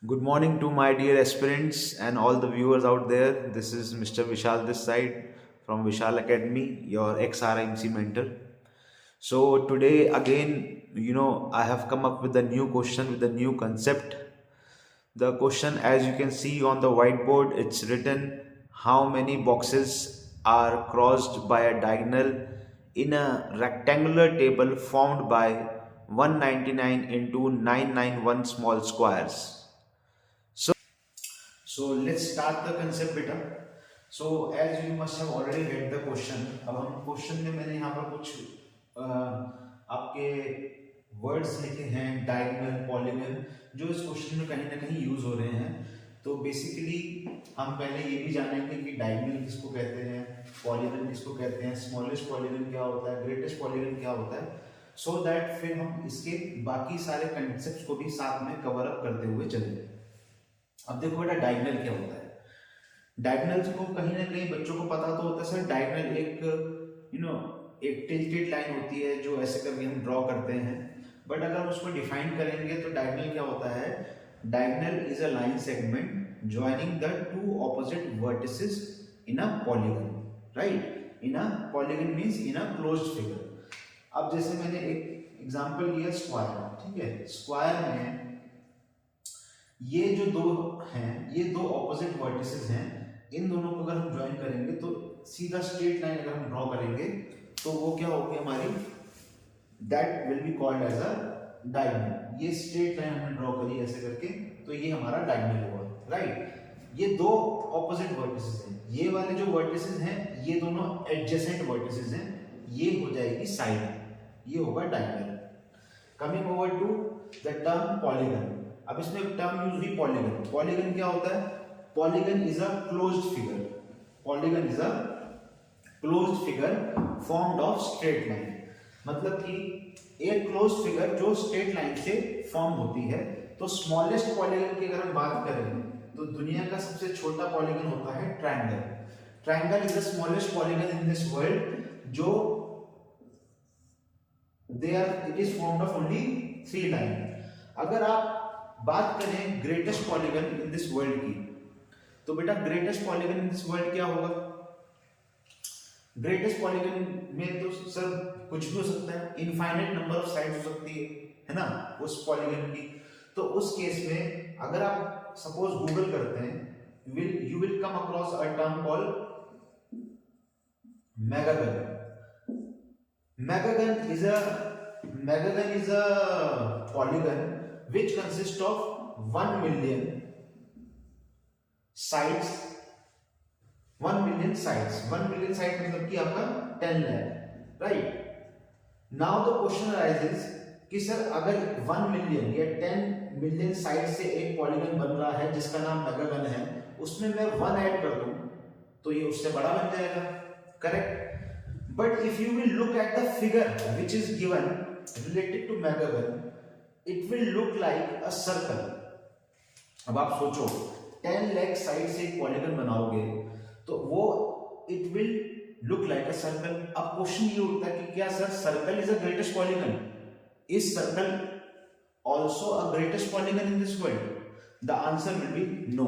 Good morning to my dear aspirants and all the viewers out there. This is Mr. Vishal this side from Vishal Academy, your XRMC mentor. So today again, I have come up with a new question with a new concept. The question, as you can see on the whiteboard, it's written how many boxes are crossed by a diagonal in a rectangular table formed by 199 into 991 small squares. So let's start the concept beta. So as you must have already read the question, अब हम question में मैंने यहाँ पर कुछ आपके words लिखे हैं, डायगोनल, पॉलीगन, जो इस क्वेश्चन में कहीं ना कहीं यूज हो रहे हैं. तो बेसिकली हम पहले ये भी जानेंगे कि डायगोनल किसको कहते हैं, पॉलीगन किसको कहते हैं, स्मॉलेस्ट पॉलीगन क्या होता है, ग्रेटेस्ट पॉलीगन क्या होता है, सो दैट फिर हम इसके बाकी सारे कंसेप्ट को भी साथ में कवर अप करते हुए चलेंगे. अब देखो बेटा, डायगोनल क्या होता है. डायगोनल को कहीं ना कहीं बच्चों को पता तो होता है सर, डायगोनल एक टिल्टेड लाइन होती है जो ऐसे करके हम ड्रॉ करते हैं. बट अगर उसको डिफाइन करेंगे तो डायगोनल क्या होता है. Diagonal is a line segment joining the two opposite vertices in a polygon. Right, in a polygon means in a closed figure. अब जैसे मैंने एक एग्जांपल लिया स्क्वायर. ठीक है, स्क्वायर में ये जो दो हैं, ये दो ऑपोजिट वर्टिसेस हैं, इन दोनों को अगर हम ज्वाइन करेंगे तो सीधा स्ट्रेट लाइन अगर हम ड्रॉ करेंगे तो वो क्या होगी हमारी, that will be called as a diagonal. ये स्ट्रेट लाइन हमने ड्रॉ करी ऐसे करके, तो ये हमारा डायगोनल होगा. राइट, ये दो ऑपोजिट वर्टिसेस हैं, ये वाले जो वर्टिसेस हैं ये दोनों एडजेसेंट वर्टिसेस हैं, ये हो जाएगी साइड, ये होगा diagonal. Coming over to the term polygon. अब इसमें टर्म यूज हुई पॉलीगन. पॉलीगन क्या होता है. Polygon is a closed figure. Polygon is a closed figure formed of straight line. मतलब कि एक क्लोज्ड फिगर जो स्ट्रेट लाइन से फॉर्म होती है. तो स्मॉलेस्ट पॉलीगन की अगर हम बात करें तो दुनिया का सबसे छोटा पॉलीगन होता है triangle. Triangle is the smallest polygon in this world, जो it is formed of only 3 line. अगर आप बात करें greatest polygon in this world की, तो बेटा greatest polygon in this world क्या होगा. ग्रेटेस्ट पॉलीगन में तो सर कुछ भी हो सकता है, इनफाइनाइट नंबर ऑफ साइड्स हो सकती है ना उस पॉलीगन की. तो उस केस में अगर आप सपोज गूगल करते हैं, you will come across a term called megagon. Megagon is a polygon which consists of 1 million sides. 1 million sides. 1 million sides मतलब कि आपका 10 lakh. Right? Now the question arises कि सर अगर 1 million या 10 million side से एक polygon बन रहा है जिसका नाम मेगागन है, उसमें मैं 1 ऐड कर दूं तो ये उससे बड़ा बन जाएगा. Correct. But if you will look at the figure which is given related to megagon, it will look like a circle. अब आप सोचो 10 लाख साइड से एक पॉलीगन बनाओगे तो वो it will look like a circle. अब क्वेश्चन ये उठता है कि क्या sir circle is a greatest polygon? Is circle also a greatest polygon in this world? The answer will be no.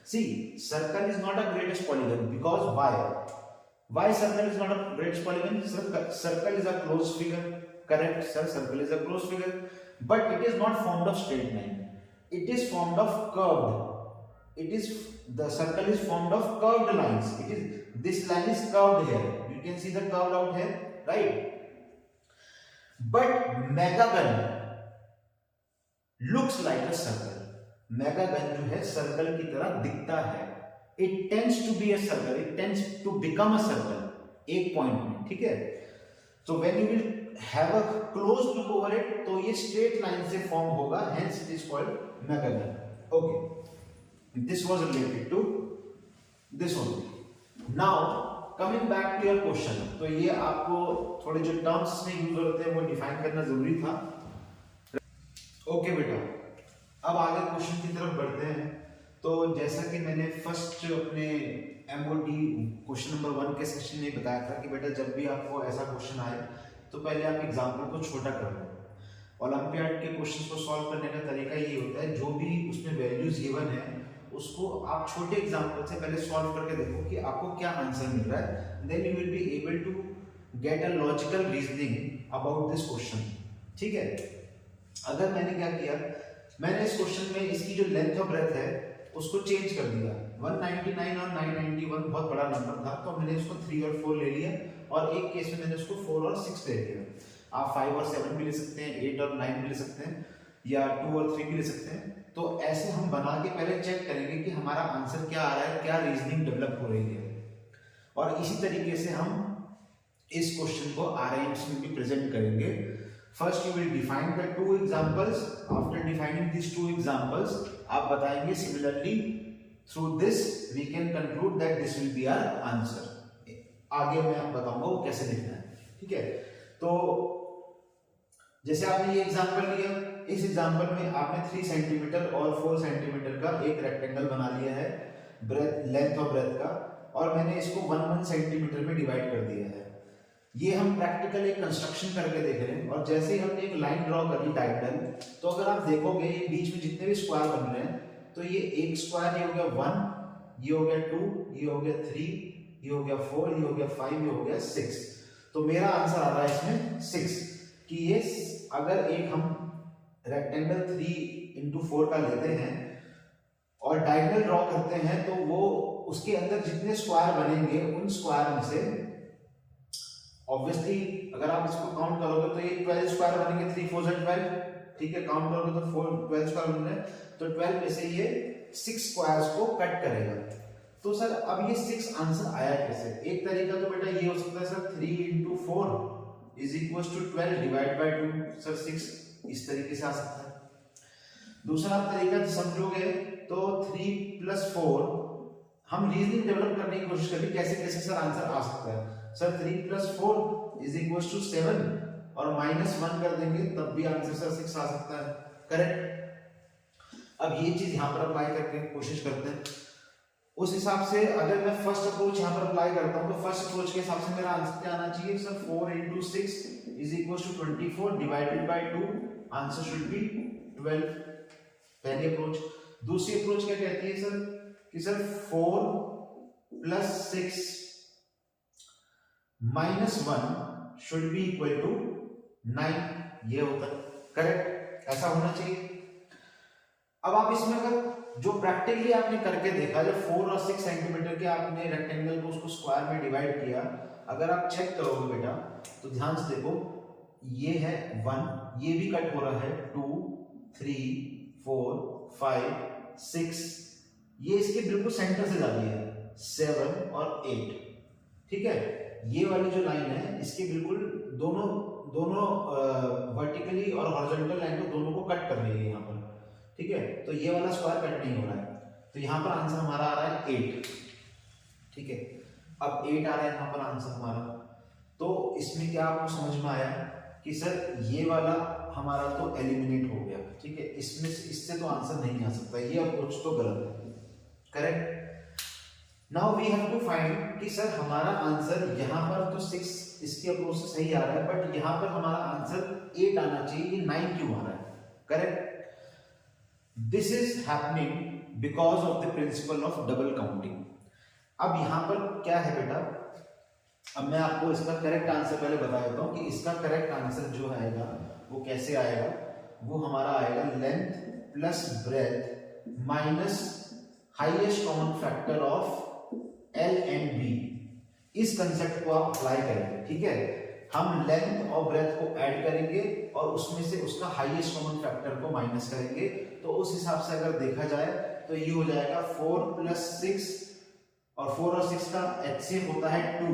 See, circle is not a greatest polygon because why? Why circle is not a greatest polygon? Circle is a closed figure. Correct, sir. Circle is a closed figure, but it is not formed of straight line. It is formed of curved. The circle is formed of curved lines. This line is curved here. You can see the curve out here, right? But megagon looks like a circle. Megagon जो है circle की तरह दिखता है. It tends to be a circle. It tends to become a circle. एक point में, ठीक है. So when you will have a close look over it, तो ये straight line से form होगा. Hence it is called megagon. Okay. This was related to this only. Now coming back to your question. तो ये आपको थोड़े जो terms में यूज होते हैं वो डिफाइन करना जरूरी था. Okay बेटा, अब आगे क्वेश्चन की तरफ बढ़ते हैं. तो जैसा कि मैंने फर्स्ट अपने MOT क्वेश्चन नंबर 1 के सेक्शन में बताया था कि बेटा जब भी आपको ऐसा क्वेश्चन आए तो पहले आप एग्जाम्पल को छोटा कर लो ओलंपियाड के क्वेश्चंस को सॉल्व करने का तरीका ये होता है, जो भी उसमें वैल्यूज गिवन है उसको आप छोटे एग्जांपल से पहले सॉल्व करके देखो कि आपको क्या आंसर मिल रहा है, then you will be able to get a logical reasoning about this question. ठीक है, अगर मैंने क्या किया, मैंने इस क्वेश्चन में इसकी जो लेंथ और ब्रेथ है उसको चेंज कर दिया। 199 और 991 बहुत बड़ा नंबर था, तो मैंने इसको 3 और 4 ले लिया, और एक केस में मैंने उसको 4 और 6 ले लिया। आप 5 और 7 भी ले सकते हैं, 8 और 9 भी ले सकते हैं, या 2 और 3 भी ले सकते हैं। तो ऐसे हम बना के पहले चेक करेंगे कि हमारा आंसर क्या आ रहा है, क्या रीजनिंग डेवलप हो रही है, और इसी तरीके से हम इस क्वेश्चन को RIMS में भी प्रेजेंट करेंगे। First you will define the 2 examples, after defining this 2 examples आप बताएंगे similarly through this we can conclude that this will be our answer. आगे मैं आपको बताऊंगा वो कैसे लिखना है। ठीक है, तो जैसे आपने ये एग्जांपल लिया, इस एग्जांपल में आपने 3 सेंटीमीटर और 4 सेंटीमीटर का एक रेक्टेंगल बना लिया है, ब्रेथ, लेंथ और ब्रेथ का, और मैंने इसको 1 सेंटीमीटर में डिवाइड कर दिया है। ये हम प्रैक्टिकल एक कंस्ट्रक्शन करके देख रहे हैं, और जैसे ही हमने एक लाइन ड्रॉ करी डायगोनल, तो अगर आप देखोगे ये बीच में जितने भी स्क्वायर बन रहे हैं, तो ये एक स्क्वायर ये हो गया 1, ये हो गया 2, ये हो गया 3, ये हो गया 4, ये हो गया 5, ये हो गया 6। तो मेरा आंसर आ रहा है इसमें 6, कि ये अगर एक हम रेक्टेंगल 3x4 का लेते हैं और डायगोनल ड्रॉ करते हैं, तो वो उसके अंदर जितने स्क्वायर बनेंगे उन स्क्वायर में से ऑब्वियसली अगर आप इसको काउंट करोगे तो ये 12 स्क्वायर बनेंगे, 3 4 12। ठीक है, काउंट करोगे तो 12 स्क्वायर बन रहे हैं, तो 12 में से ये 6 स्क्वायर्स को कट करेगा। तो सर अब ये 6 आंसर आया कैसे? एक तरीका तो बेटा ये हो सकता है सर 3 × 4 = 12 डिवाइड बाय 2, सर 6 इस तरीके से आ सकता है। दूसरा आप तरीका समझोगे तो 3 + 4, हम रीजनिंग डेवलप करने की कोशिश करें कैसे कैसे सर आंसर आ सकता है। सर 3 + 4 = 7, और -1 कर देंगे तब भी आंसर सर 6 आ सकता है। करेक्ट। अब ये चीज यहां पर अप्लाई करके कोशिश करते हैं। उस हिसाब से अगर मैं फर्स्ट अप्रोच यहां पर अप्लाई करता हूं, तो फर्स्ट अप्रोच के हिसाब से मेरा आंसर क्या आना चाहिए sir? 4 × 6 = 24 divided by 2, answer should be 12। पहली अप्रोच। दूसरी अप्रोच क्या कहती है सर कि sir 4 + 6 - 1 should be equal to 9, ये होता है। करेक्ट, ऐसा होना चाहिए। अब आप इसमें अगर जो प्रैक्टिकली आपने करके देखा, जब 4 और 6 सेंटीमीटर के आपने रेक्टेंगल को उसको स्क्वायर में डिवाइड किया, अगर आप चेक करोगे बेटा तो ध्यान से देखो, ये है 1, ये भी कट हो रहा है 2 3 4 5 6, ये इसके बिल्कुल सेंटर से जा रही है 7 और 8। ठीक है, ये वाली जो लाइन है इसके बिल्कुल दोनों वर्टिकली और हॉरिजॉन्टल लाइन को दोनों को कट कर रही है यहाँ पर। ठीक है, तो ये वाला स्क्वायर कट नहीं हो रहा है, तो यहाँ पर आंसर हमारा आ रहा है 8। ठीक है, अब 8 आ रहा है यहाँ पर आंसर हमारा। तो इसमें क्या आपको समझ में आया कि सर ये वाला हमारा तो एलिमिनेट हो गया। ठीक है, इसमें इससे तो आंसर नहीं आ सकता, ये अप्रोच तो गलत है। Correct. Now we have to find कि सर हमारा आंसर यहाँ पर तो 6 इसकी अप्रोच से सही आ रहा है, बट यहाँ पर हमारा आंसर 8 आना चाहिए, ये 9 क्यों आ रहा है? Correct. This is happening because of the principal of double counting. अब यहाँ पर क्या है बेटा, अब मैं आपको इसका करेक्ट आंसर पहले बता देता हूँ कि इसका करेक्ट आंसर जो आएगा वो कैसे आएगा। वो हमारा आएगा length plus breadth minus highest common factor of L and B। इस कंसेप्ट को आप अप्लाई करेंगे। ठीक है, हम लेंथ और ब्रेथ को ऐड करेंगे और उसमें से उसका हाईएस्ट कॉमन फैक्टर को माइनस करेंगे। तो उस हिसाब से अगर देखा जाए तो ये हो जाएगा 4 + 6, और 4 और 6 का HCF होता है 2,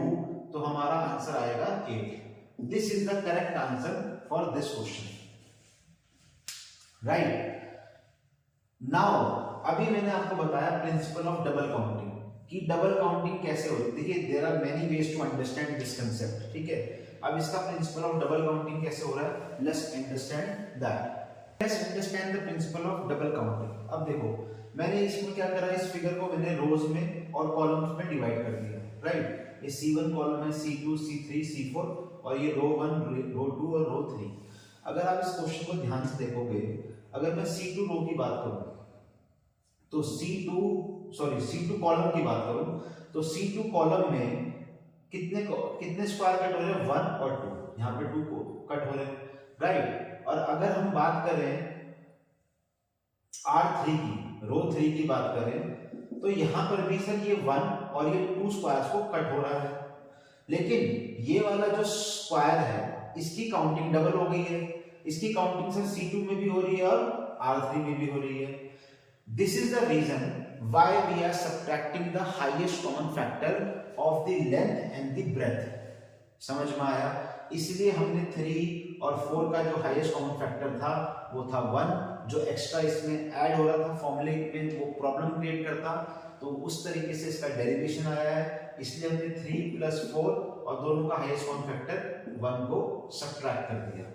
तो हमारा आंसर आएगा 8। This is the correct answer for this question. Right. Now अभी मैंने आपको बताया प्रिंसिपल ऑफ डबल काउंटिंग कि डबल काउंटिंग कैसे होती है। देखिए there are many ways to understand this concept. ठीक है, अब इसका प्रिंसिपल ऑफ डबल काउंटिंग कैसे हो रहा है, let's understand that. Let's understand the principal of double counting. अब देखो मैंने इसमें क्या करा, इस फिगर को मैंने रोज में और कॉलम्स में डिवाइड कर दिया। राइट, ये C1 कॉलम है, C2 C3 C4, और ये रो 1 रो 2 और रो 3। अगर आप इस क्वेश्चन को ध्यान से देखोगे, अगर मैं C2 रो की बात करूं तो C2 कॉलम की बात करूं तो C2 कॉलम में कितने स्क्वायर कट हो रहे हैं, 1 और 2, यहाँ पे 2 को कट हो रहे हैं, राइट। और अगर हम बात करें R3 की, रो 3 की बात करें तो यहां पर भी सर ये 1 और ये 2 स्क्वायर्स को कट हो रहा है, लेकिन ये वाला जो स्क्वायर है इसकी काउंटिंग डबल हो गई है, इसकी काउंटिंग सर C2 में भी हो रही है और R3 में भी हो रही है। This is the reason why we are subtracting the highest common factor of the length and the breadth. समझ में आया? इसलिए हमने 3 और 4 का जो हाईएस्ट कॉमन फैक्टर था वो था 1, जो एक्स्ट्रा इसमें ऐड हो रहा था फॉर्मूले में वो प्रॉब्लम क्रिएट करता, तो उस तरीके से इसका डेरिवेशन आया है। इसलिए हमने 3 + 4 और दोनों का हाईएस्ट कॉमन फैक्टर 1 को सब्ट्रैक्ट कर दिया।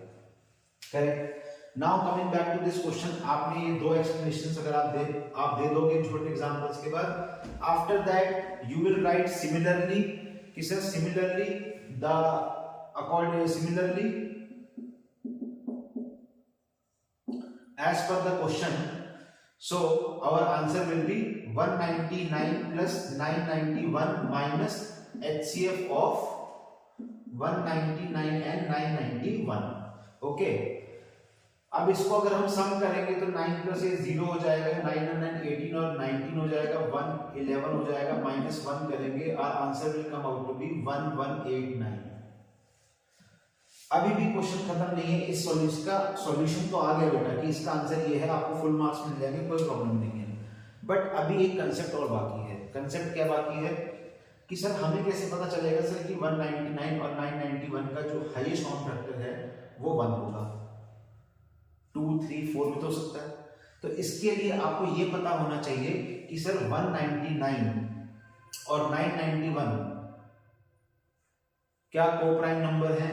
Correct. Now coming back to this question, आपने ये दो एक्सप्लेनेशंस अगर आप दे दोगे छोटे एग्जांपल्स के बाद, after that you will write similarly कि sir similarly as per the question, so our answer will be 199 plus 991 minus HCF of 199 and 991। Okay, अब इसको अगर हम सम करेंगे तो 9 + 8 0 हो जाएगा, 9 और 9 18 और 19 हो जाएगा, 1 11 हो जाएगा, -1 करेंगे और answer will come out to be 1189। अभी भी क्वेश्चन खत्म नहीं है, इस सॉल्यूशन का सॉल्यूशन तो आ गया बेटा कि इसका आंसर ये है, आपको फुल मार्क्स मिल जाएंगे, कोई प्रॉब्लम नहीं है। बट अभी एक कंसेप्ट और बाकी है। कंसेप्ट क्या बाकी है कि सर हमें कैसे पता चलेगा सर कि 199 और 991 का जो हाईएस्ट कॉमन फैक्टर है वो 1 होगा, 2 3 4 भी तो हो सकता है। तो इसके लिए आपको ये पता होना चाहिए कि सर 199 और 991 क्या को प्राइम नंबर है,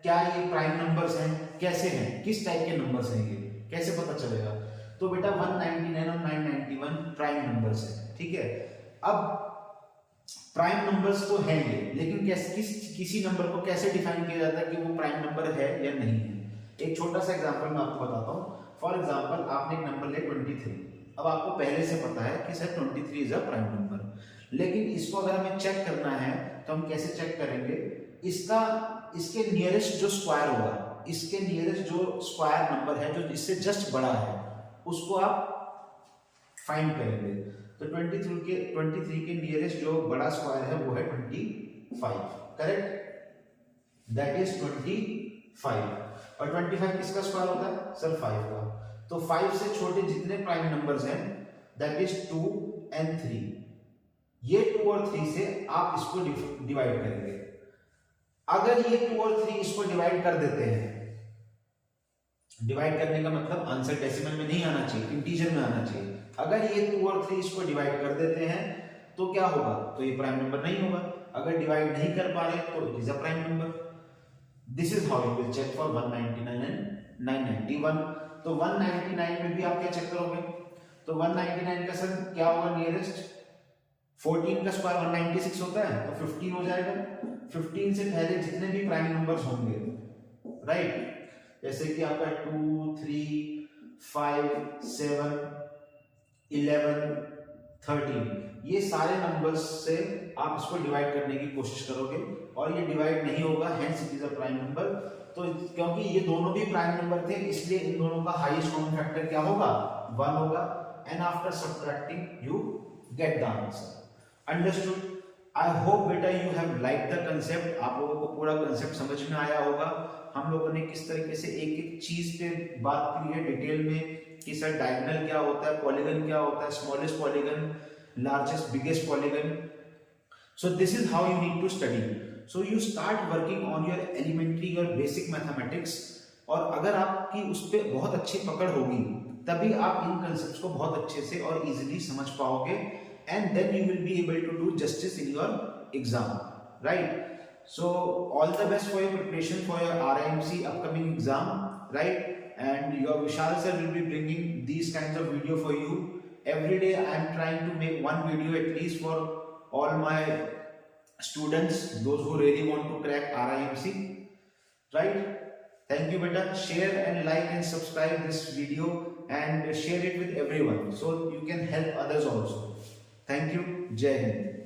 क्या ये प्राइम नंबर्स हैं, कैसे हैं, किस टाइप के नंबर्स हैं, ये कैसे पता चलेगा? तो बेटा 199 और 991 प्राइम नंबर्स हैं, ठीक है। अब प्राइम नंबर्स तो हैं ये, लेकिन कैसे किसी नंबर को कैसे डिफाइन किया जाता है कि वो प्राइम नंबर है या नहीं है? एक छोटा सा एग्जांपल मैं आपको बताता हूं। फॉर एग्जांपल आपने एक नंबर लिया 23। अब आपको पहले से पता है कि sir 23 is a prime number, लेकिन इसको अगर हमें चेक करना है तो हम कैसे चेक करेंगे? इसके नियरेस्ट जो स्क्वायर होगा, इसके नियरेस्ट जो स्क्वायर नंबर है जो इससे जस्ट बड़ा है, उसको आप फाइंड करेंगे। तो 23 के नियरेस्ट जो बड़ा स्क्वायर है वो है 25, करेक्ट? That is 25। और 25 किसका स्क्वायर होता है सर? 5 का। तो 5 से छोटे जितने प्राइम नंबर्स हैं दैट इज 2 और 3, ये 2 और 3 से आप इसको डिवाइड करेंगे। अगर ये 2 और 3 इसको डिवाइड कर देते हैं, डिवाइड करने का मतलब आंसर डेसिमल में नहीं आना चाहिए, इंटीजर में आना चाहिए। अगर ये 2 और 3 इसको डिवाइड कर देते हैं तो क्या होगा? तो ये प्राइम नंबर नहीं होगा। अगर डिवाइड नहीं कर पा रहे तो it is a prime number. This is how you will check for 199 and 991। तो 199 में भी आप क्या चेक करोगे? तो 199 का सर क्या होगा नियरेस्ट? 14 का स्क्वायर 196 होता है, तो 15 हो जाएगा। 15 से पहले जितने भी प्राइम नंबर्स होंगे, राइट, जैसे कि आपका 2 3 5 7 11 13, ये सारे नंबर्स से आप इसको डिवाइड करने की कोशिश करोगे और ये डिवाइड नहीं होगा, hence it is a prime number. तो क्योंकि ये दोनों भी प्राइम नंबर थे इसलिए इन दोनों का हाईएस्ट कॉमन फैक्टर क्या होगा? 1 होगा। And after subtracting you get the answer. Understood? I hope बेटा you have like the concept. आप लोगों को पूरा कंसेप्ट समझ में आया होगा। हम लोगों ने किस तरीके से एक एक चीज पे बात की है डिटेल में कि सर डायगोनल क्या होता है, पॉलीगन क्या होता है, smallest polygon, largest biggest polygon. So this is how you need to study. So you start working on your elementary और बेसिक मैथमेटिक्स, और अगर आपकी उस पर बहुत अच्छी पकड़ होगी तभी आप इन कंसेप्ट्स को बहुत अच्छे से और इजीली समझ पाओगे, and then you will be able to do justice in your exam, right? So all the best for your preparation for your RIMC upcoming exam, right? And your Vishal sir will be bringing these kinds of video for you every day. I am trying to make one video at least for all my students, those who really want to crack RIMC, right? Thank you beta. Share and like and subscribe this video and share it with everyone so you can help others also. Thank you. Jai Hind.